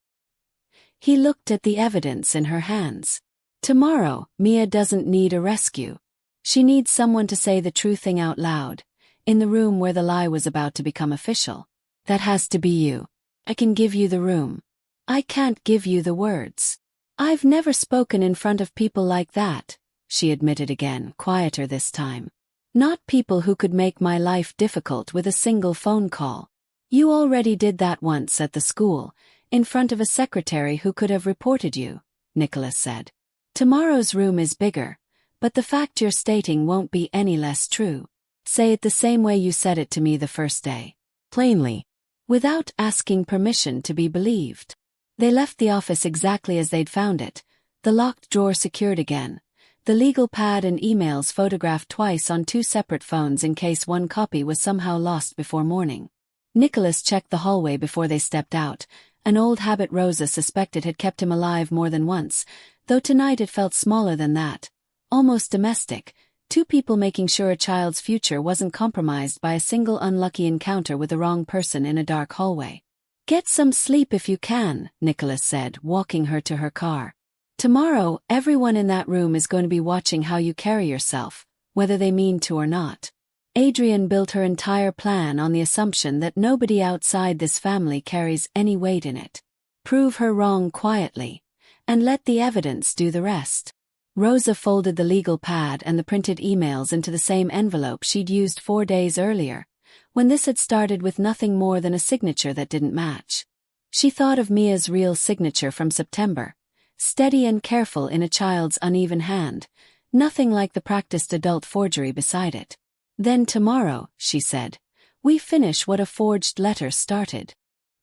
He looked at the evidence in her hands. Tomorrow, Mia doesn't need a rescue. She needs someone to say the true thing out loud, in the room where the lie was about to become official. That has to be you. I can give you the room. I can't give you the words. I've never spoken in front of people like that, she admitted again, quieter this time. Not people who could make my life difficult with a single phone call. You already did that once at the school, in front of a secretary who could have reported you, Nicholas said. Tomorrow's room is bigger, but the fact you're stating won't be any less true. Say it the same way you said it to me the first day. Plainly. Without asking permission to be believed. They left the office exactly as they'd found it, the locked drawer secured again, the legal pad and emails photographed twice on 2 separate phones in case one copy was somehow lost before morning. Nicholas checked the hallway before they stepped out, an old habit Rosa suspected had kept him alive more than once, though tonight it felt smaller than that, almost domestic, 2 people making sure a child's future wasn't compromised by a single unlucky encounter with the wrong person in a dark hallway. Get some sleep if you can, Nicholas said, walking her to her car. Tomorrow, everyone in that room is going to be watching how you carry yourself, whether they mean to or not. Adrian built her entire plan on the assumption that nobody outside this family carries any weight in it. Prove her wrong quietly, and let the evidence do the rest. Rosa folded the legal pad and the printed emails into the same envelope she'd used 4 days earlier, when this had started with nothing more than a signature that didn't match. She thought of Mia's real signature from September, steady and careful in a child's uneven hand, nothing like the practiced adult forgery beside it. Then tomorrow, she said, we finish what a forged letter started.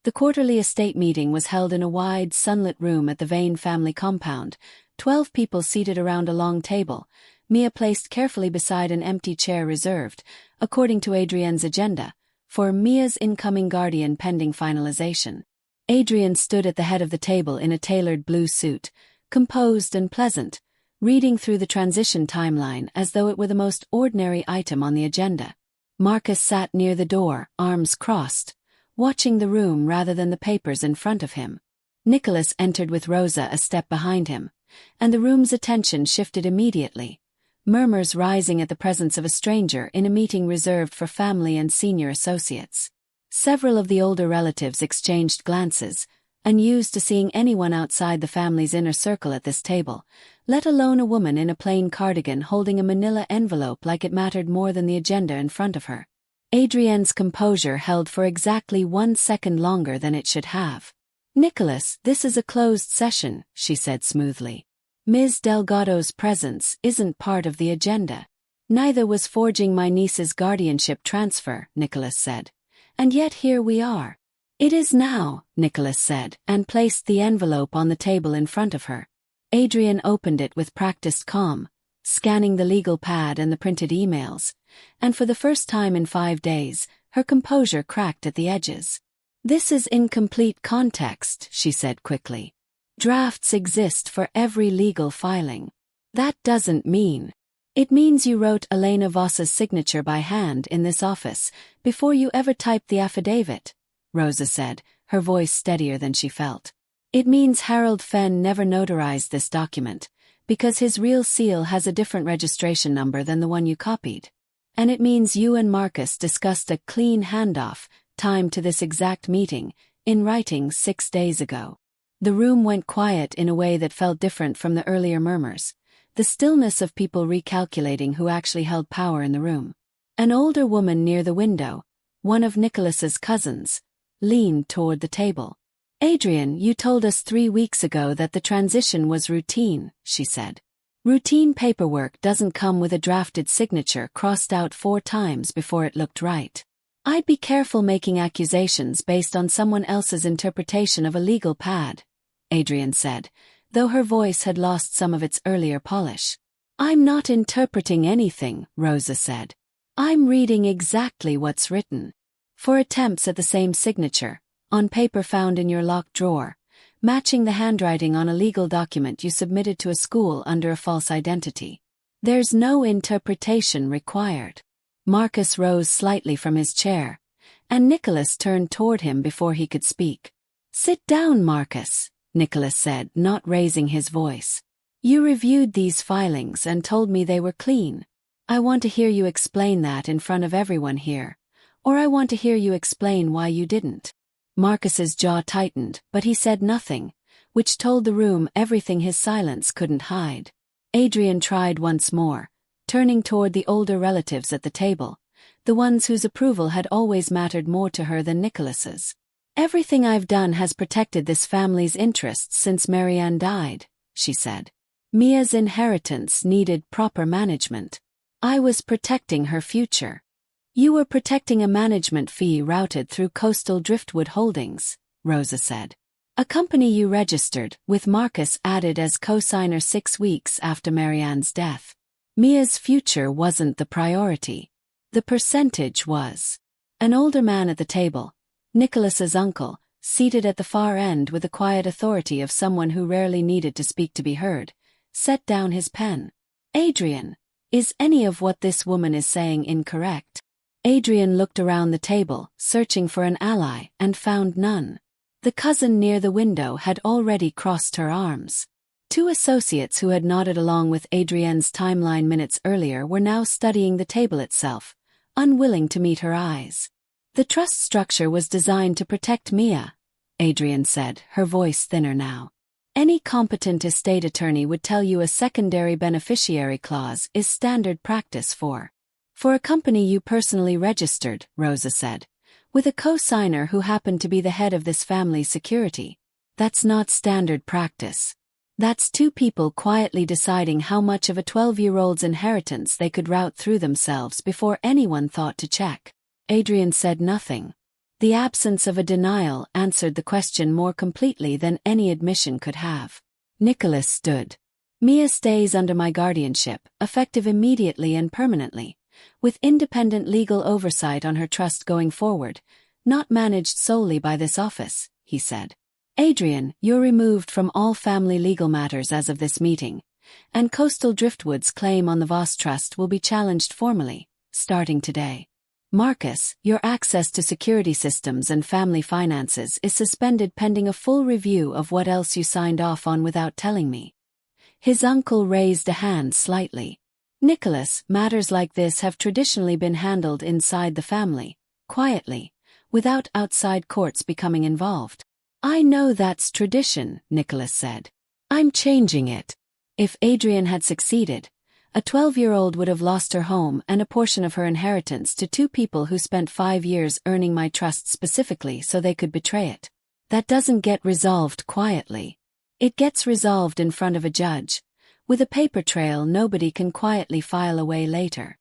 The quarterly estate meeting was held in a wide, sunlit room at the Vane family compound, 12 people seated around a long table, Mia placed carefully beside an empty chair reserved, according to Adrienne's agenda, for Mia's incoming guardian pending finalization. Adrienne stood at the head of the table in a tailored blue suit, composed and pleasant, reading through the transition timeline as though it were the most ordinary item on the agenda. Marcus sat near the door, arms crossed, watching the room rather than the papers in front of him. Nicholas entered with Rosa a step behind him, and the room's attention shifted immediately, murmurs rising at the presence of a stranger in a meeting reserved for family and senior associates. Several of the older relatives exchanged glances, unused to seeing anyone outside the family's inner circle at this table, let alone a woman in a plain cardigan holding a manila envelope like it mattered more than the agenda in front of her. Adrienne's composure held for exactly 1 second longer than it should have. Nicholas, this is a closed session, she said smoothly. Ms. Delgado's presence isn't part of the agenda. Neither was forging my niece's guardianship transfer, Nicholas said. And yet here we are. It is now, Nicholas said, and placed the envelope on the table in front of her. Adrienne opened it with practiced calm, scanning the legal pad and the printed emails, and for the first time in 5 days, her composure cracked at the edges. This is incomplete context, she said quickly. Drafts exist for every legal filing. That doesn't mean. It means you wrote Elena Voss's signature by hand in this office before you ever typed the affidavit, Rosa said, her voice steadier than she felt. It means Harold Fenn never notarized this document, because his real seal has a different registration number than the one you copied. And it means you and Marcus discussed a clean handoff, timed to this exact meeting, in writing 6 days ago. The room went quiet in a way that felt different from the earlier murmurs, the stillness of people recalculating who actually held power in the room. An older woman near the window, one of Nicholas's cousins, leaned toward the table. Adrienne, you told us 3 weeks ago that the transition was routine, she said. Routine paperwork doesn't come with a drafted signature crossed out 4 times before it looked right. I'd be careful making accusations based on someone else's interpretation of a legal pad, Adrienne said, though her voice had lost some of its earlier polish. I'm not interpreting anything, Rosa said. I'm reading exactly what's written. 4 attempts at the same signature, on paper found in your locked drawer, matching the handwriting on a legal document you submitted to a school under a false identity. There's no interpretation required. Marcus rose slightly from his chair, and Nicholas turned toward him before he could speak. Sit down, Marcus, Nicholas said, not raising his voice. You reviewed these filings and told me they were clean. I want to hear you explain that in front of everyone here, or I want to hear you explain why you didn't. Marcus's jaw tightened, but he said nothing, which told the room everything his silence couldn't hide. Adrienne tried once more, turning toward the older relatives at the table, the ones whose approval had always mattered more to her than Nicholas's. Everything I've done has protected this family's interests since Marianne died, she said. Mia's inheritance needed proper management. I was protecting her future. You were protecting a management fee routed through Coastal Driftwood Holdings, Rosa said. A company you registered, with Marcus added as co-signer 6 weeks after Marianne's death. Mia's future wasn't the priority. The percentage was. An older man at the table, Nicholas's uncle, seated at the far end with the quiet authority of someone who rarely needed to speak to be heard, set down his pen. Adrienne, is any of what this woman is saying incorrect? Adrienne looked around the table, searching for an ally, and found none. The cousin near the window had already crossed her arms. Two associates who had nodded along with Adrienne's timeline minutes earlier were now studying the table itself, unwilling to meet her eyes. The trust structure was designed to protect Mia, Adrienne said, her voice thinner now. Any competent estate attorney would tell you a secondary beneficiary clause is standard practice for a company you personally registered, Rosa said, with a co-signer who happened to be the head of this family's security. That's not standard practice. That's two people quietly deciding how much of a 12-year-old's inheritance they could route through themselves before anyone thought to check. Adrienne said nothing. The absence of a denial answered the question more completely than any admission could have. Nicholas stood. Mia stays under my guardianship, effective immediately and permanently, with independent legal oversight on her trust going forward, not managed solely by this office, he said. Adrienne, you're removed from all family legal matters as of this meeting, and Coastal Driftwood's claim on the Voss Trust will be challenged formally, starting today. Marcus, your access to security systems and family finances is suspended pending a full review of what else you signed off on without telling me. His uncle raised a hand slightly. Nicholas, matters like this have traditionally been handled inside the family, quietly, without outside courts becoming involved. I know that's tradition, Nicholas said. I'm changing it. If Adrienne had succeeded, a 12-year-old would have lost her home and a portion of her inheritance to two people who spent 5 years earning my trust specifically so they could betray it. That doesn't get resolved quietly. It gets resolved in front of a judge, with a paper trail nobody can quietly file away later.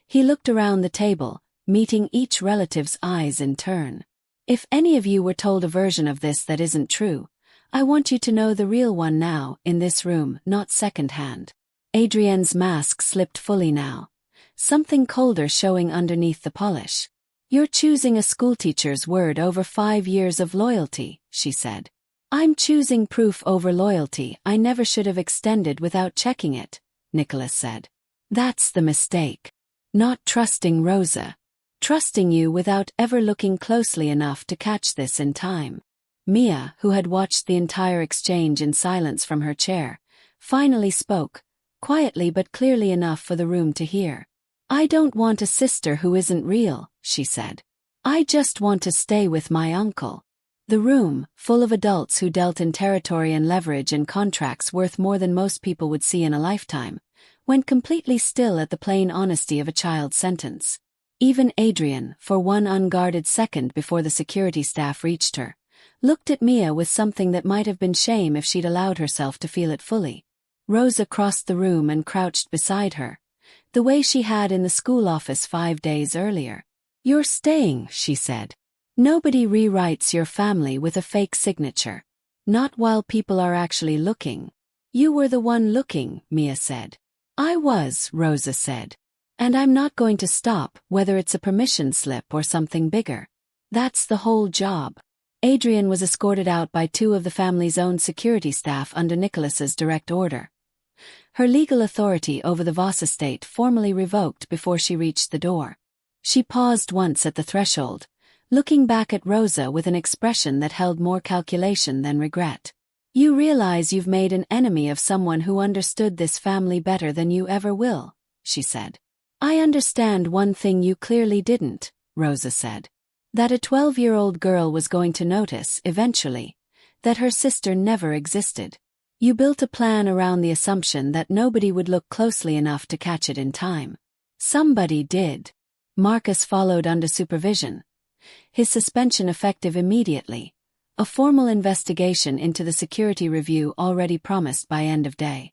He looked around the table, meeting each relative's eyes in turn. If any of you were told a version of this that isn't true, I want you to know the real one now, in this room, not second-hand. Adrienne's mask slipped fully now, something colder showing underneath the polish. You're choosing a schoolteacher's word over 5 years of loyalty, she said. I'm choosing proof over loyalty I never should have extended without checking it, Nicholas said. That's the mistake. Not trusting Rosa. Trusting you without ever looking closely enough to catch this in time. Mia, who had watched the entire exchange in silence from her chair, finally spoke, quietly but clearly enough for the room to hear. I don't want a sister who isn't real, she said. I just want to stay with my uncle. The room, full of adults who dealt in territory and leverage and contracts worth more than most people would see in a lifetime, went completely still at the plain honesty of a child's sentence. Even Adrienne, for one unguarded second before the security staff reached her, looked at Mia with something that might have been shame if she'd allowed herself to feel it fully. Rosa crossed the room and crouched beside her, the way she had in the school office 5 days earlier. You're staying, she said. Nobody rewrites your family with a fake signature. Not while people are actually looking. You were the one looking, Mia said. I was, Rosa said. And I'm not going to stop, whether it's a permission slip or something bigger. That's the whole job. Adrienne was escorted out by 2 of the family's own security staff under Nicholas's direct order. Her legal authority over the Voss estate formally revoked before she reached the door. She paused once at the threshold, looking back at Rosa with an expression that held more calculation than regret. You realize you've made an enemy of someone who understood this family better than you ever will, she said. I understand one thing you clearly didn't, Rosa said. That a 12-year-old girl was going to notice, eventually, that her sister never existed. You built a plan around the assumption that nobody would look closely enough to catch it in time. Somebody did. Marcus followed under supervision, his suspension effective immediately, a formal investigation into the security review already promised by end of day.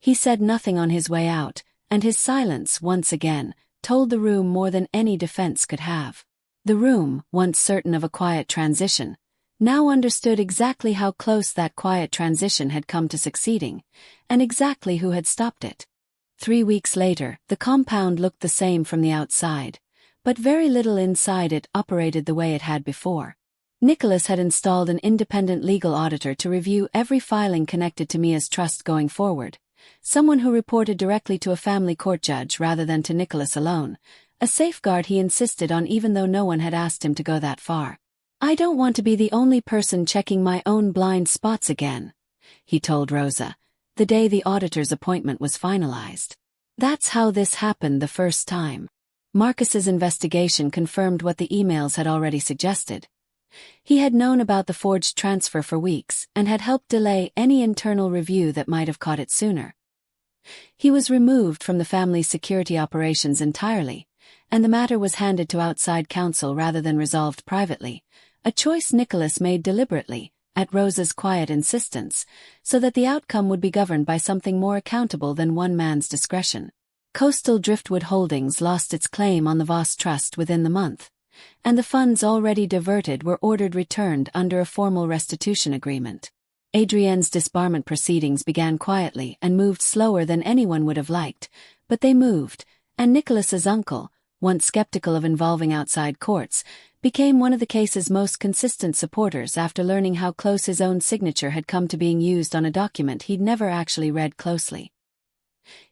He said nothing on his way out, and his silence, once again, told the room more than any defense could have. The room, once certain of a quiet transition, now understood exactly how close that quiet transition had come to succeeding, and exactly who had stopped it. 3 weeks later, the compound looked the same from the outside, but very little inside it operated the way it had before. Nicholas had installed an independent legal auditor to review every filing connected to Mia's trust going forward, someone who reported directly to a family court judge rather than to Nicholas alone, a safeguard he insisted on even though no one had asked him to go that far. "I don't want to be the only person checking my own blind spots again," he told Rosa, the day the auditor's appointment was finalized. That's how this happened the first time. Marcus's investigation confirmed what the emails had already suggested. He had known about the forged transfer for weeks and had helped delay any internal review that might have caught it sooner. He was removed from the family's security operations entirely, and the matter was handed to outside counsel rather than resolved privately, a choice Nicholas made deliberately, at Rosa's quiet insistence, so that the outcome would be governed by something more accountable than one man's discretion. Coastal Driftwood Holdings lost its claim on the Voss Trust within the month, and the funds already diverted were ordered returned under a formal restitution agreement. Adrienne's disbarment proceedings began quietly and moved slower than anyone would have liked, but they moved, and Nicholas's uncle, once skeptical of involving outside courts, became one of the case's most consistent supporters after learning how close his own signature had come to being used on a document he'd never actually read closely.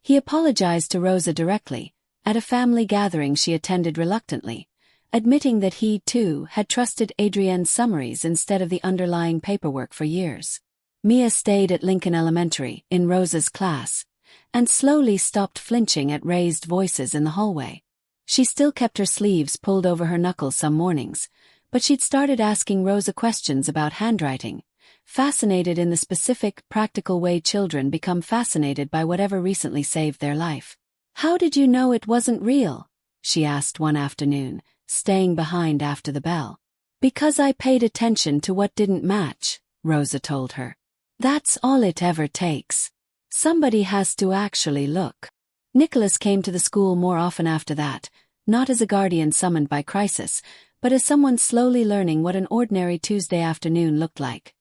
He apologized to Rosa directly, at a family gathering she attended reluctantly, admitting that he, too, had trusted Adrienne's summaries instead of the underlying paperwork for years. Mia stayed at Lincoln Elementary, in Rosa's class, and slowly stopped flinching at raised voices in the hallway. She still kept her sleeves pulled over her knuckles some mornings, but she'd started asking Rosa questions about handwriting, fascinated in the specific, practical way children become fascinated by whatever recently saved their life. "How did you know it wasn't real?" she asked one afternoon, staying behind after the bell. "Because I paid attention to what didn't match," Rosa told her. "That's all it ever takes. Somebody has to actually look." Nicholas came to the school more often after that, not as a guardian summoned by crisis, but as someone slowly learning what an ordinary Tuesday afternoon looked like.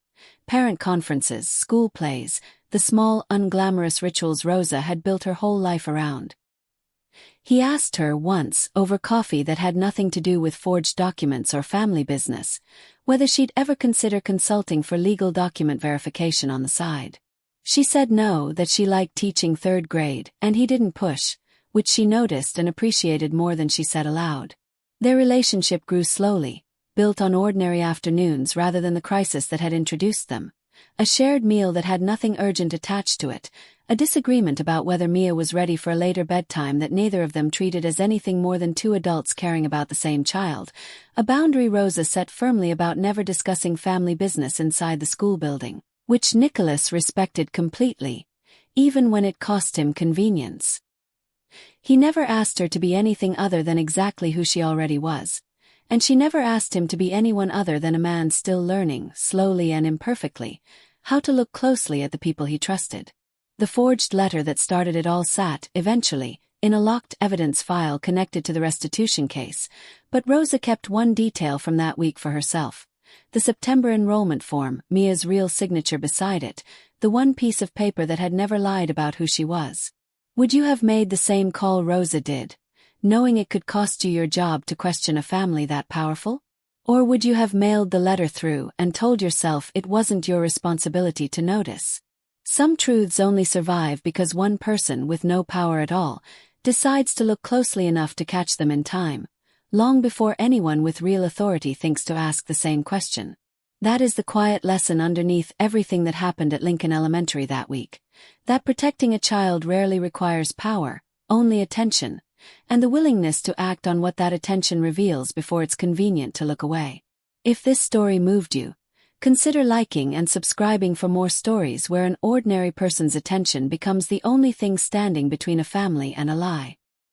Parent conferences, school plays, the small, unglamorous rituals Rosa had built her whole life around. He asked her once, over coffee that had nothing to do with forged documents or family business, whether she'd ever consider consulting for legal document verification on the side. She said no, that she liked teaching third grade, and he didn't push, which she noticed and appreciated more than she said aloud. Their relationship grew slowly, built on ordinary afternoons rather than the crisis that had introduced them, a shared meal that had nothing urgent attached to it, a disagreement about whether Mia was ready for a later bedtime that neither of them treated as anything more than two adults caring about the same child, a boundary Rosa set firmly about never discussing family business inside the school building, which Nicholas respected completely, even when it cost him convenience. He never asked her to be anything other than exactly who she already was, and she never asked him to be anyone other than a man still learning, slowly and imperfectly, how to look closely at the people he trusted. The forged letter that started it all sat, eventually, in a locked evidence file connected to the restitution case, but Rosa kept one detail from that week for herself: the September enrollment form, Mia's real signature beside it, the one piece of paper that had never lied about who she was. Would you have made the same call Rosa did, knowing it could cost you your job to question a family that powerful? Or would you have mailed the letter through and told yourself it wasn't your responsibility to notice? Some truths only survive because one person with no power at all decides to look closely enough to catch them in time, long before anyone with real authority thinks to ask the same question. That is the quiet lesson underneath everything that happened at Lincoln Elementary that week, that protecting a child rarely requires power, only attention, and the willingness to act on what that attention reveals before it's convenient to look away. If this story moved you, consider liking and subscribing for more stories where an ordinary person's attention becomes the only thing standing between a family and a lie.